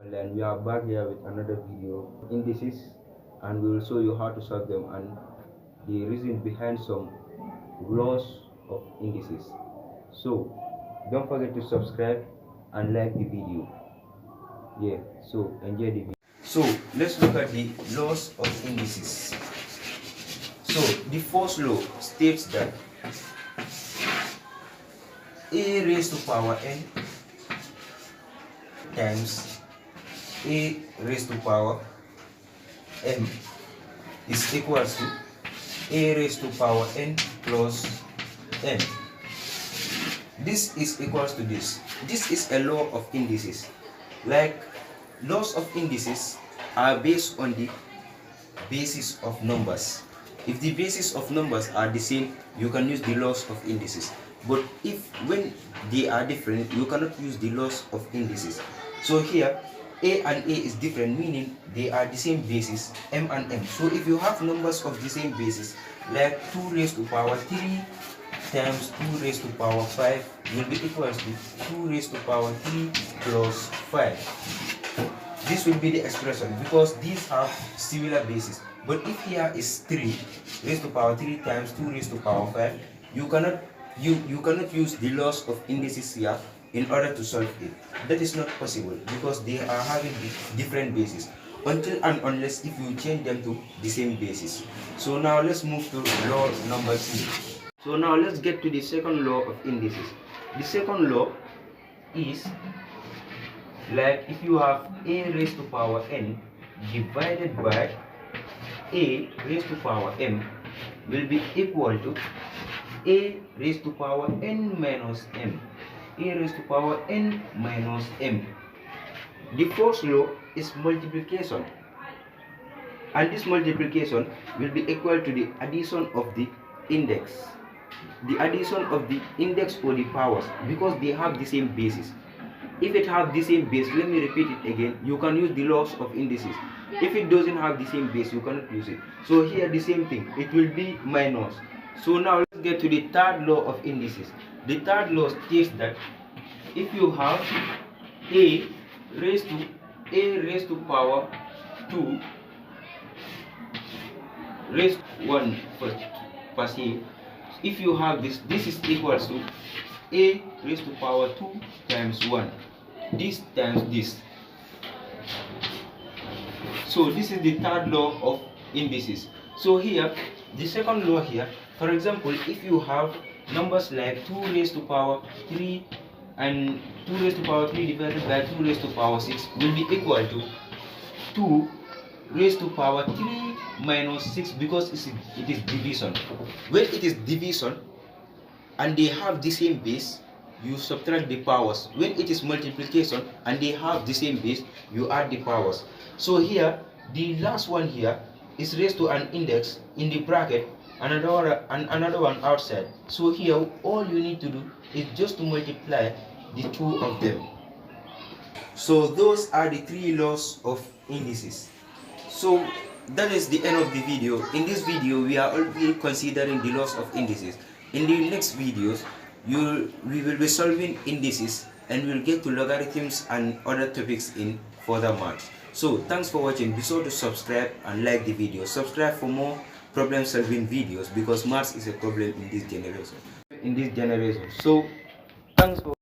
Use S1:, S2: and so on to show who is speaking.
S1: And then we are back here with another video indices, and we will show you how to solve them and the reason behind some laws of indices. So don't forget to subscribe and like the video. So enjoy the video. So let's look at the laws of indices. So the first law states that a raised to power n times a raised to power m is equals to a raised to power n plus n. This is equals to this. This is a law of indices. Like laws of indices are based on the basis of numbers. If the basis of numbers are the same, you can use the laws of indices. But when they are different, you cannot use the laws of indices. So here a and a is different, meaning they are the same basis, m and m. So if you have numbers of the same basis, like 2 raised to power 3 times 2 raised to power 5 will be equals to 2 raised to power 3 plus 5. This will be the expression because these have similar basis. But if here is 3 raised to power 3 times 2 raised to power 5, you cannot use the laws of indices here in order to solve it. That is not possible because they are having different bases until and unless if you change them to the same basis. So now let's move to law number 2. So now let's get to the second law of indices. The second law is like if you have a raised to power n divided by a raised to power m will be equal to a raised to power n minus m. A raised to power n minus m. The first law is multiplication, and this multiplication will be equal to the addition of the index. The addition of the index or the powers, because they have the same basis. If it have the same base, let me repeat it again, you can use the laws of indices. If it doesn't have the same base, you cannot use it. So here the same thing, it will be minus. So now let's get to the third law of indices. The third law states that if you have a raised to power 2 raised to 1 per se, if you have this is equals to a raised to power 2 times 1. This times this. So this is the third law of indices. So here, the second law here, for example, if you have numbers like 2 raised to power 3 and 2 raised to power 3 divided by 2 raised to power 6 will be equal to 2 raised to power 3 minus 6, because it is division. When it is division and they have the same base, you subtract the powers. When it is multiplication and they have the same base, you add the powers. So here, the last one here is raised to an index in the bracket, another one outside. So here, all you need to do is just to multiply the two of them. So those are the 3 laws of indices. So that is the end of the video. In this video, we are already considering the laws of indices. In the next videos, we will be solving indices and we'll get to logarithms and other topics in further maths. So thanks for watching. Be sure to subscribe and like the video. Subscribe for more problem solving videos because maths is a problem in this generation. So thanks for